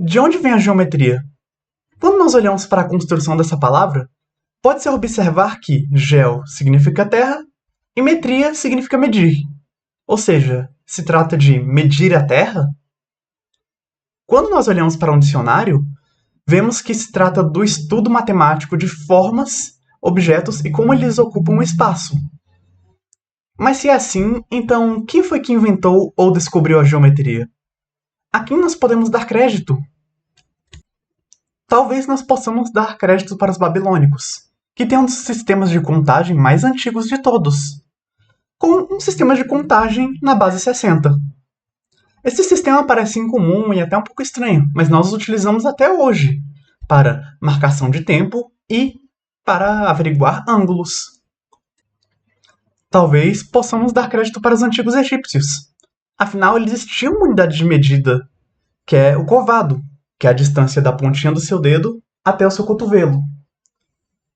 De onde vem a geometria? Quando nós olhamos para a construção dessa palavra, pode-se observar que geo significa terra e metria significa medir. Ou seja, se trata de medir a terra? Quando nós olhamos para um dicionário, vemos que se trata do estudo matemático de formas, objetos e como eles ocupam o espaço. Mas se é assim, então quem foi que inventou ou descobriu a geometria? A quem nós podemos dar crédito? Talvez nós possamos dar crédito para os babilônicos, que têm um dos sistemas de contagem mais antigos de todos, com um sistema de contagem na base 60. Esse sistema parece incomum e até um pouco estranho, mas nós o utilizamos até hoje para marcação de tempo e para averiguar ângulos. Talvez possamos dar crédito para os antigos egípcios. Afinal, eles tinham uma unidade de medida, que é o covado, que é a distância da pontinha do seu dedo até o seu cotovelo.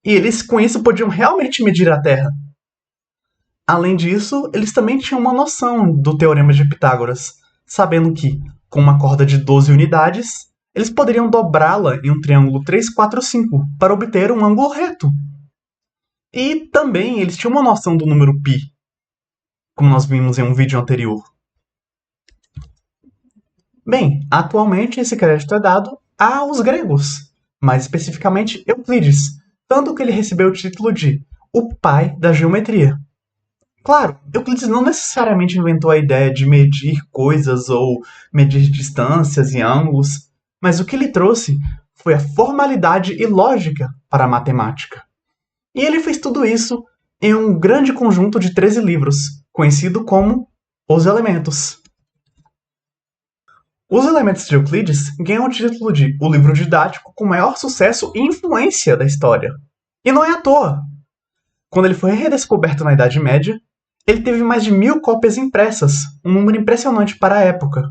E eles, com isso, podiam realmente medir a Terra. Além disso, eles também tinham uma noção do Teorema de Pitágoras, sabendo que, com uma corda de 12 unidades, eles poderiam dobrá-la em um triângulo 3, 4, 5 para obter um ângulo reto. E também eles tinham uma noção do número π, como nós vimos em um vídeo anterior. Bem, atualmente esse crédito é dado aos gregos, mais especificamente Euclides, tanto que ele recebeu o título de o pai da geometria. Claro, Euclides não necessariamente inventou a ideia de medir coisas ou medir distâncias e ângulos, mas o que ele trouxe foi a formalidade e lógica para a matemática. E ele fez tudo isso em um grande conjunto de 13 livros, conhecido como Os Elementos. Os Elementos de Euclides ganham o título de o livro didático com maior sucesso e influência da história. E não é à toa. Quando ele foi redescoberto na Idade Média, ele teve mais de 1000 cópias impressas, um número impressionante para a época.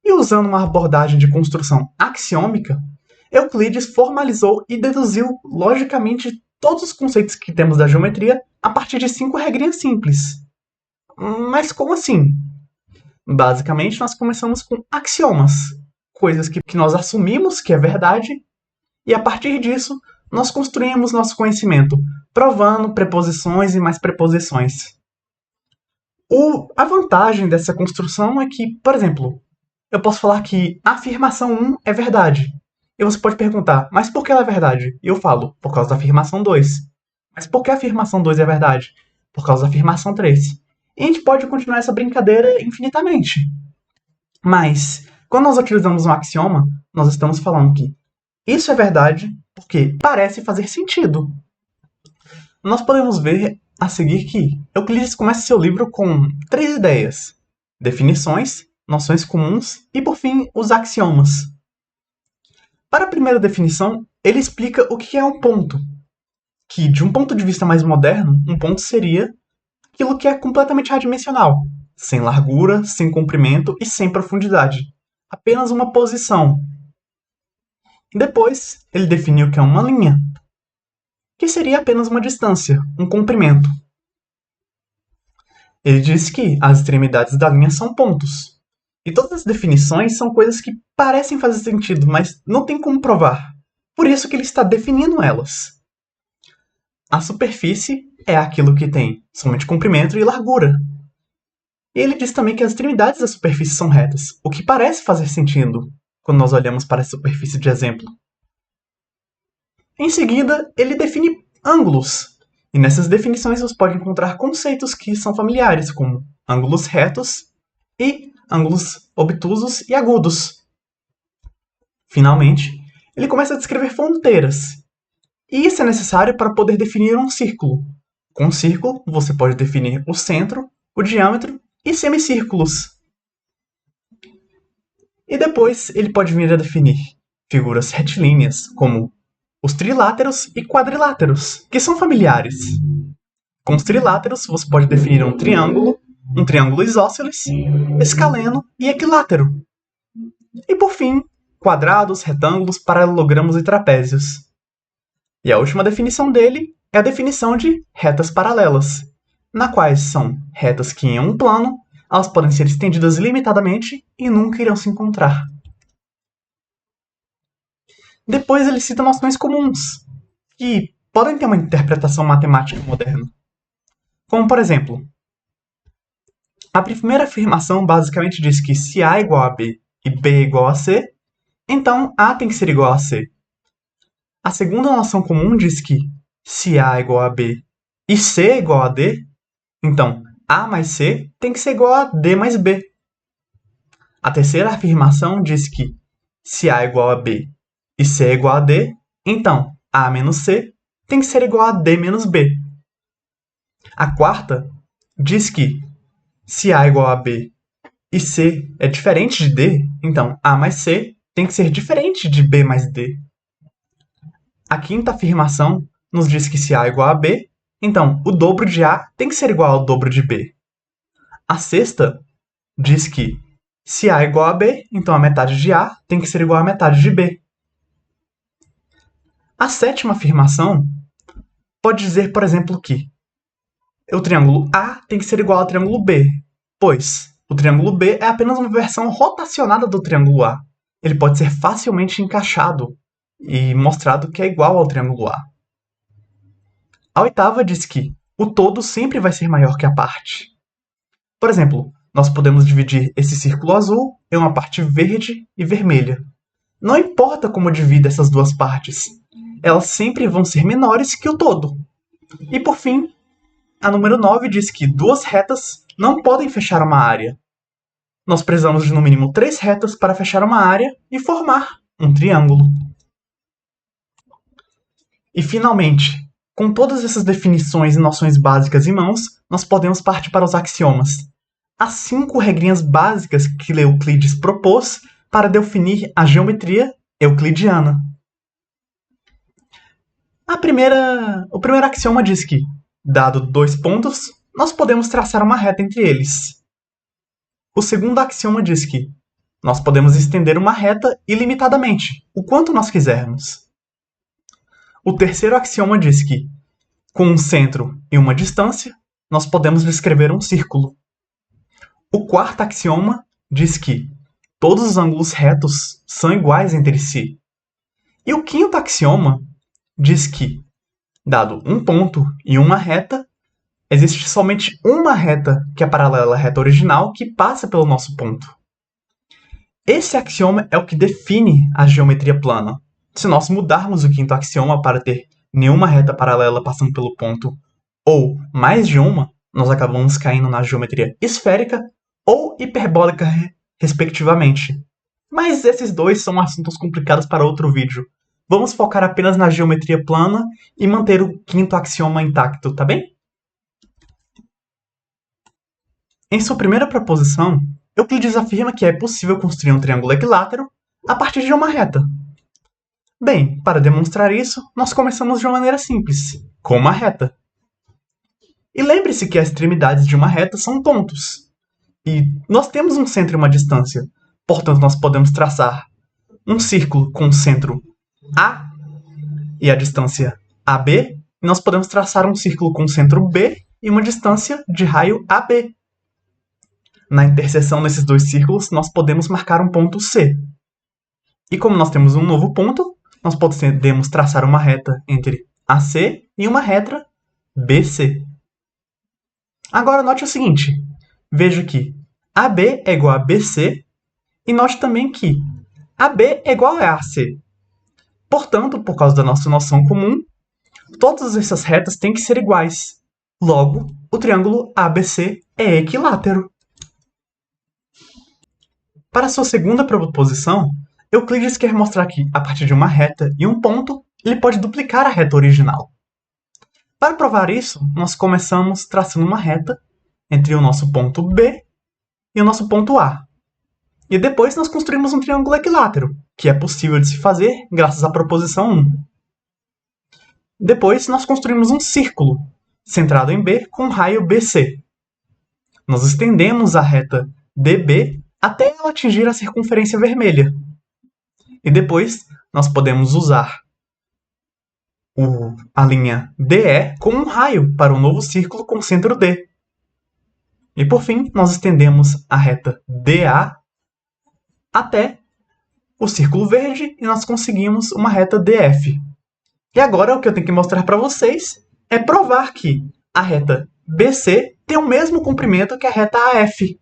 E usando uma abordagem de construção axiômica, Euclides formalizou e deduziu logicamente todos os conceitos que temos da geometria a partir de 5 regrinhas simples. Mas como assim? Basicamente, nós começamos com axiomas, coisas que nós assumimos que é verdade, e a partir disso, nós construímos nosso conhecimento, provando preposições e mais preposições. A vantagem dessa construção é que, por exemplo, eu posso falar que a afirmação 1 é verdade. E você pode perguntar, mas por que ela é verdade? E eu falo, por causa da afirmação 2. Mas por que a afirmação 2 é verdade? Por causa da afirmação 3. E a gente pode continuar essa brincadeira infinitamente. Mas, quando nós utilizamos um axioma, nós estamos falando que isso é verdade porque parece fazer sentido. Nós podemos ver a seguir que Euclides começa seu livro com 3 ideias: definições, noções comuns e, por fim, os axiomas. Para a primeira definição, ele explica o que é um ponto, que, de um ponto de vista mais moderno, um ponto seria aquilo que é completamente adimensional, sem largura, sem comprimento e sem profundidade. Apenas uma posição. Depois, ele definiu o que é uma linha, que seria apenas uma distância, um comprimento. Ele disse que as extremidades da linha são pontos. E todas as definições são coisas que parecem fazer sentido, mas não tem como provar. Por isso que ele está definindo elas. A superfície é aquilo que tem somente comprimento e largura. E ele diz também que as extremidades da superfície são retas, o que parece fazer sentido quando nós olhamos para a superfície de exemplo. Em seguida, ele define ângulos. E nessas definições você pode encontrar conceitos que são familiares, como ângulos retos e ângulos obtusos e agudos. Finalmente, ele começa a descrever fronteiras. E isso é necessário para poder definir um círculo. Com um círculo, você pode definir o centro, o diâmetro e semicírculos. E depois ele pode vir a definir figuras retilíneas, como os triláteros e quadriláteros, que são familiares. Com os triláteros, você pode definir um triângulo isósceles, escaleno e equilátero. E por fim, quadrados, retângulos, paralelogramos e trapézios. E a última definição dele é a definição de retas paralelas, na quais são retas que em um plano, elas podem ser estendidas ilimitadamente e nunca irão se encontrar. Depois ele cita noções comuns, que podem ter uma interpretação matemática moderna. Como, por exemplo, a primeira afirmação basicamente diz que se A é igual a B e B é igual a C, então A tem que ser igual a C. A segunda noção comum diz que se A é igual a B e C é igual a D, então A mais C tem que ser igual a D mais B. A terceira afirmação diz que se A é igual a B e C é igual a D, então A menos C tem que ser igual a D menos B. A quarta diz que se A é igual a B e C é diferente de D, então A mais C tem que ser diferente de B mais D. A quinta afirmação nos diz que se A é igual a B, então o dobro de A tem que ser igual ao dobro de B. A sexta diz que se A é igual a B, então a metade de A tem que ser igual à metade de B. A sétima afirmação pode dizer, por exemplo, que o triângulo A tem que ser igual ao triângulo B, pois o triângulo B é apenas uma versão rotacionada do triângulo A. Ele pode ser facilmente encaixado e mostrado que é igual ao triângulo A. A oitava diz que o todo sempre vai ser maior que a parte. Por exemplo, nós podemos dividir esse círculo azul em uma parte verde e vermelha. Não importa como divida essas duas partes, elas sempre vão ser menores que o todo. E por fim, a número 9 diz que duas retas não podem fechar uma área. Nós precisamos de no mínimo 3 retas para fechar uma área e formar um triângulo. E finalmente, com todas essas definições e noções básicas em mãos, nós podemos partir para os axiomas. As 5 regrinhas básicas que Euclides propôs para definir a geometria euclidiana. O primeiro axioma diz que, dado 2 pontos, nós podemos traçar uma reta entre eles. O segundo axioma diz que nós podemos estender uma reta ilimitadamente, o quanto nós quisermos. O terceiro axioma diz que, com um centro e uma distância, nós podemos descrever um círculo. O quarto axioma diz que todos os ângulos retos são iguais entre si. E o quinto axioma diz que, dado um ponto e uma reta, existe somente uma reta que é paralela à reta original que passa pelo nosso ponto. Esse axioma é o que define a geometria plana. Se nós mudarmos o quinto axioma para ter nenhuma reta paralela passando pelo ponto ou mais de uma, nós acabamos caindo na geometria esférica ou hiperbólica, respectivamente. Mas esses dois são assuntos complicados para outro vídeo. Vamos focar apenas na geometria plana e manter o quinto axioma intacto, tá bem? Em sua primeira proposição, Euclides afirma que é possível construir um triângulo equilátero a partir de uma reta. Bem, para demonstrar isso, nós começamos de uma maneira simples, com uma reta. E lembre-se que as extremidades de uma reta são pontos. E nós temos um centro e uma distância. Portanto, nós podemos traçar um círculo com o centro A e a distância AB. E nós podemos traçar um círculo com o centro B e uma distância de raio AB. Na interseção desses dois círculos, nós podemos marcar um ponto C. E como nós temos um novo ponto, nós podemos traçar uma reta entre AC e uma reta BC. Agora note o seguinte, veja que AB é igual a BC e note também que AB é igual a AC. Portanto, por causa da nossa noção comum, todas essas retas têm que ser iguais. Logo, o triângulo ABC é equilátero. Para sua segunda proposição, Euclides quer mostrar que, a partir de uma reta e um ponto, ele pode duplicar a reta original. Para provar isso, nós começamos traçando uma reta entre o nosso ponto B e o nosso ponto A. E depois nós construímos um triângulo equilátero, que é possível de se fazer graças à proposição 1. Depois nós construímos um círculo, centrado em B, com raio BC. Nós estendemos a reta DB até ela atingir a circunferência vermelha. E depois nós podemos usar a linha DE como um raio para um novo círculo com centro D. E por fim, nós estendemos a reta DA até o círculo verde e nós conseguimos uma reta DF. E agora o que eu tenho que mostrar para vocês é provar que a reta BC tem o mesmo comprimento que a reta AF.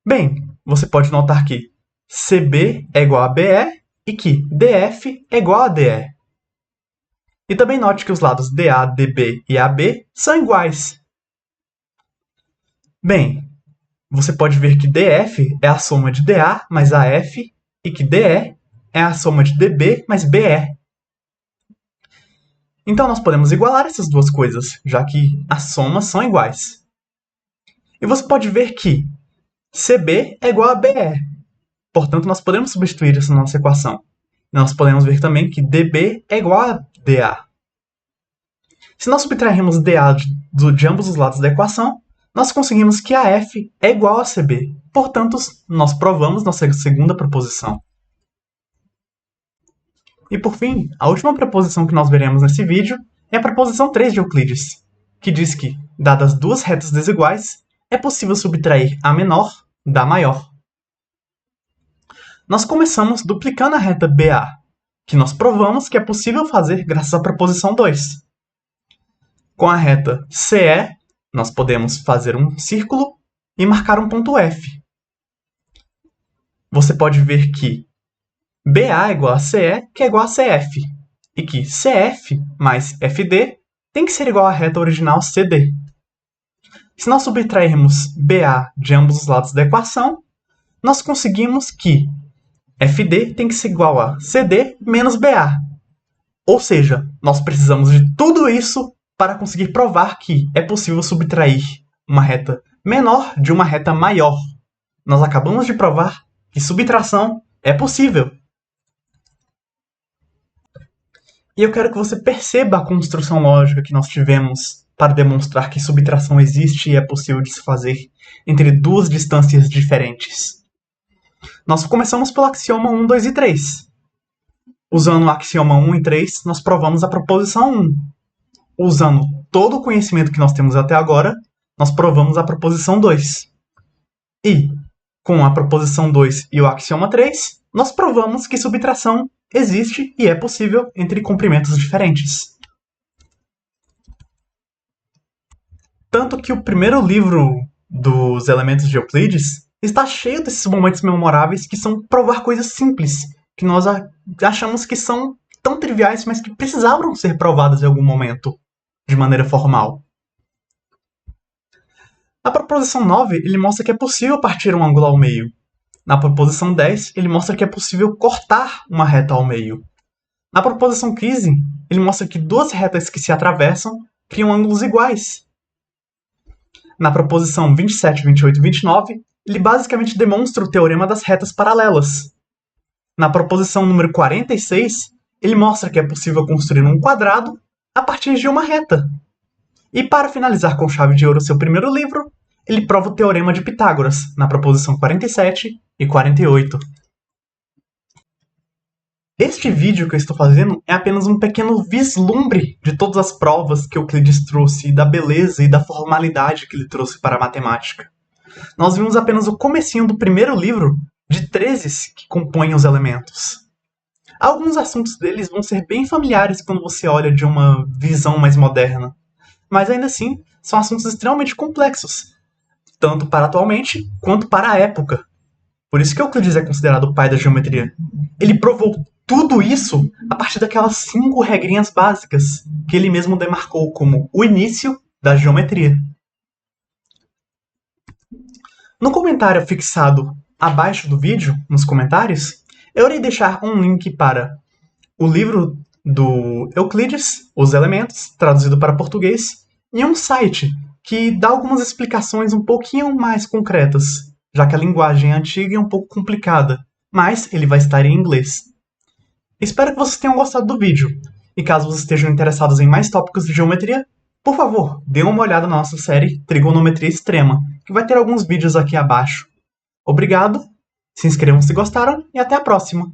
Bem, você pode notar que CB é igual a BE e que DF é igual a DE. E também note que os lados DA, DB e AB são iguais. Bem, você pode ver que DF é a soma de DA mais AF e que DE é a soma de DB mais BE. Então nós podemos igualar essas duas coisas, já que as somas são iguais. E você pode ver que CB é igual a BE. Portanto, nós podemos substituir isso na nossa equação. E nós podemos ver também que DB é igual a DA. Se nós subtrairmos DA de ambos os lados da equação, nós conseguimos que AF é igual a CB. Portanto, nós provamos nossa segunda proposição. E por fim, a última proposição que nós veremos nesse vídeo é a proposição 3 de Euclides, que diz que, dadas duas retas desiguais, é possível subtrair a menor da maior. Nós começamos duplicando a reta BA, que nós provamos que é possível fazer graças à proposição 2. Com a reta CE, nós podemos fazer um círculo e marcar um ponto F. Você pode ver que BA é igual a CE, que é igual a CF, e que CF mais FD tem que ser igual à reta original CD. Se nós subtrairmos BA de ambos os lados da equação, nós conseguimos que FD tem que ser igual a CD menos BA. Ou seja, nós precisamos de tudo isso para conseguir provar que é possível subtrair uma reta menor de uma reta maior. Nós acabamos de provar que subtração é possível. E eu quero que você perceba a construção lógica que nós tivemos para demonstrar que subtração existe e é possível de se fazer entre duas distâncias diferentes. Nós começamos pelo axioma 1, 2 e 3. Usando o axioma 1 e 3, nós provamos a proposição 1. Usando todo o conhecimento que nós temos até agora, nós provamos a proposição 2. E, com a proposição 2 e o axioma 3, nós provamos que subtração existe e é possível entre comprimentos diferentes. Tanto que o primeiro livro dos elementos de Euclides está cheio desses momentos memoráveis que são provar coisas simples, que nós achamos que são tão triviais, mas que precisavam ser provadas em algum momento, de maneira formal. Na proposição 9, ele mostra que é possível partir um ângulo ao meio. Na proposição 10, ele mostra que é possível cortar uma reta ao meio. Na proposição 15, ele mostra que duas retas que se atravessam criam ângulos iguais. Na proposição 27, 28 e 29, ele basicamente demonstra o teorema das retas paralelas. Na proposição número 46, ele mostra que é possível construir um quadrado a partir de uma reta. E para finalizar com chave de ouro seu primeiro livro, ele prova o teorema de Pitágoras, na proposição 47 e 48. Este vídeo que eu estou fazendo é apenas um pequeno vislumbre de todas as provas que Euclides trouxe, e da beleza e da formalidade que ele trouxe para a matemática. Nós vimos apenas o comecinho do primeiro livro de 13 que compõem os elementos. Alguns assuntos deles vão ser bem familiares quando você olha de uma visão mais moderna, mas ainda assim são assuntos extremamente complexos, tanto para atualmente quanto para a época. Por isso que Euclides é considerado o pai da geometria. Ele provou tudo isso a partir daquelas 5 regrinhas básicas que ele mesmo demarcou como o início da geometria. No comentário fixado abaixo do vídeo, nos comentários, eu irei deixar um link para o livro do Euclides, Os Elementos, traduzido para português, e um site que dá algumas explicações um pouquinho mais concretas, já que a linguagem é antiga e um pouco complicada, mas ele vai estar em inglês. Espero que vocês tenham gostado do vídeo, e caso vocês estejam interessados em mais tópicos de geometria, por favor, dê uma olhada na nossa série Trigonometria Extrema, que vai ter alguns vídeos aqui abaixo. Obrigado, se inscrevam se gostaram e até a próxima!